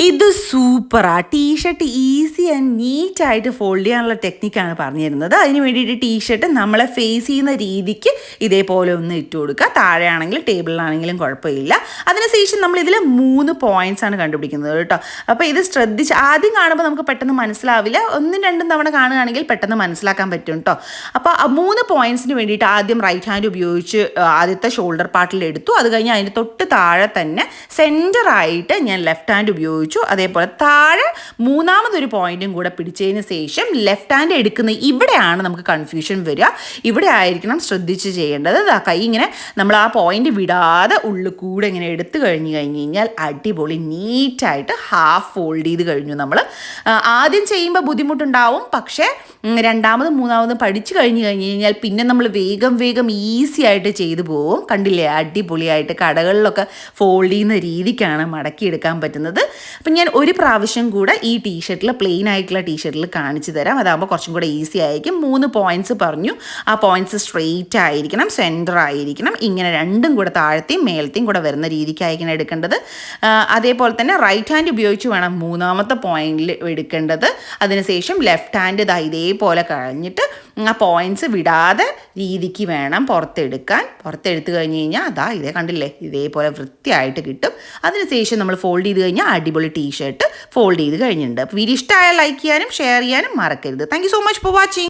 ഇത് സൂപ്പറാ. T shirt easy and NEET ആയിട്ട് ഫോൾഡ് ചെയ്യാനുള്ള ടെക്നിക്കാണ് പറഞ്ഞു തരുന്നത്. അതിന് വേണ്ടിയിട്ട് ടീഷർട്ട് നമ്മളെ ഫേസ് ചെയ്യുന്ന രീതിക്ക് ഇതേപോലെ ഒന്ന് ഇട്ട് കൊടുക്കുക. താഴെയാണെങ്കിലും ടേബിളിലാണെങ്കിലും കുഴപ്പമില്ല. അതിനുശേഷം നമ്മൾ ഇതിൽ 3 പോയിന്റ്സ് ആണ് കണ്ടുപിടിക്കുന്നത് കേട്ടോ. അപ്പോൾ ഇത് ശ്രദ്ധിച്ച് ആദ്യം കാണുമ്പോൾ നമുക്ക് പെട്ടെന്ന് മനസ്സിലാവില്ല. 1-2 തവണ കാണുകയാണെങ്കിൽ പെട്ടെന്ന് മനസ്സിലാക്കാൻ പറ്റും കേട്ടോ. അപ്പോൾ 3 പോയിന്റ്സിന് വേണ്ടിയിട്ട് ആദ്യം റൈറ്റ് ഹാൻഡ് ഉപയോഗിച്ച് ആദ്യത്തെ ഷോൾഡർ പാർട്ടിൽ എടുത്തു. അത് കഴിഞ്ഞ് അതിന് തൊട്ട് താഴെ തന്നെ സെൻറ്ററായിട്ട് ഞാൻ ലെഫ്റ്റ് ഹാൻഡ് ഉപയോഗിച്ചു. അതേപോലെ താഴെ മൂന്നാമതൊരു പോയിന്റും കൂടെ പിടിച്ചതിന് ശേഷം ലെഫ്റ്റ് ഹാൻഡ് എടുക്കുന്ന ഇവിടെയാണ് നമുക്ക് കൺഫ്യൂഷൻ വരിക. ഇവിടെ ആയിരിക്കണം ശ്രദ്ധിച്ച് ചെയ്യേണ്ടത്. കൈ ഇങ്ങനെ നമ്മൾ ആ പോയിന്റ് വിടാതെ ഉള്ളിൽ കൂടെ ഇങ്ങനെ എടുത്തു കഴിഞ്ഞ് കഴിഞ്ഞാൽ അടിപൊളി നീറ്റായിട്ട് ഹാഫ് ഫോൾഡ് ചെയ്ത് കഴിഞ്ഞു. നമ്മൾ ആദ്യം ചെയ്യുമ്പോൾ ബുദ്ധിമുട്ടുണ്ടാവും, പക്ഷേ രണ്ടാമതും മൂന്നാമതും പഠിച്ചു കഴിഞ്ഞ് കഴിഞ്ഞാൽ പിന്നെ നമ്മൾ വേഗം ഈസി ആയിട്ട് ചെയ്തു പോകും. കണ്ടില്ലേ, അടിപൊളിയായിട്ട് കടകളിലൊക്കെ ഫോൾഡ് ചെയ്യുന്ന രീതിക്കാണ് മടക്കിയെടുക്കാൻ പറ്റുന്നത്. അപ്പം ഞാൻ ഒരു പ്രാവശ്യം കൂടെ ഈ ടീഷർട്ടിൽ പ്ലെയിൻ ആയിട്ടുള്ള ടീഷർട്ടിൽ കാണിച്ചു തരാം. അതാകുമ്പോൾ കുറച്ചും കൂടെ ഈസി ആയിരിക്കും. 3 പോയിന്റ്സ് പറഞ്ഞു. ആ പോയിന്റ്സ് സ്ട്രെയിറ്റ് ആയിരിക്കണം, സെൻറ്റർ ആയിരിക്കണം. ഇങ്ങനെ രണ്ടും കൂടെ താഴത്തെയും മേലത്തെയും കൂടെ വരുന്ന രീതിക്കായിരിക്കണം എടുക്കേണ്ടത്. അതേപോലെ തന്നെ റൈറ്റ് ഹാൻഡ് ഉപയോഗിച്ച് വേണം മൂന്നാമത്തെ പോയിന്റിൽ എടുക്കേണ്ടത്. അതിനുശേഷം ലെഫ്റ്റ് ഹാൻഡ് ഇതേപോലെ കഴിഞ്ഞിട്ട് ആ പോയിന്റ്സ് വിടാതെ രീതിക്ക് വേണം പുറത്തെടുത്ത് കഴിഞ്ഞ് കഴിഞ്ഞാൽ ഇതേ കണ്ടില്ലേ, ഇതേപോലെ വൃത്തിയായിട്ട് കിട്ടും. അതിനുശേഷം നമ്മൾ ഫോൾഡ് ചെയ്ത് കഴിഞ്ഞാൽ അടിപൊളി ടീഷർട്ട് ഫോൾഡ് ചെയ്ത് കഴിഞ്ഞിട്ടുണ്ട്. വീഡിയോ ഇഷ്ടമായാൽ ലൈക്ക് ചെയ്യാനും ഷെയർ ചെയ്യാനും മറക്കരുത്. Thank you so much for watching.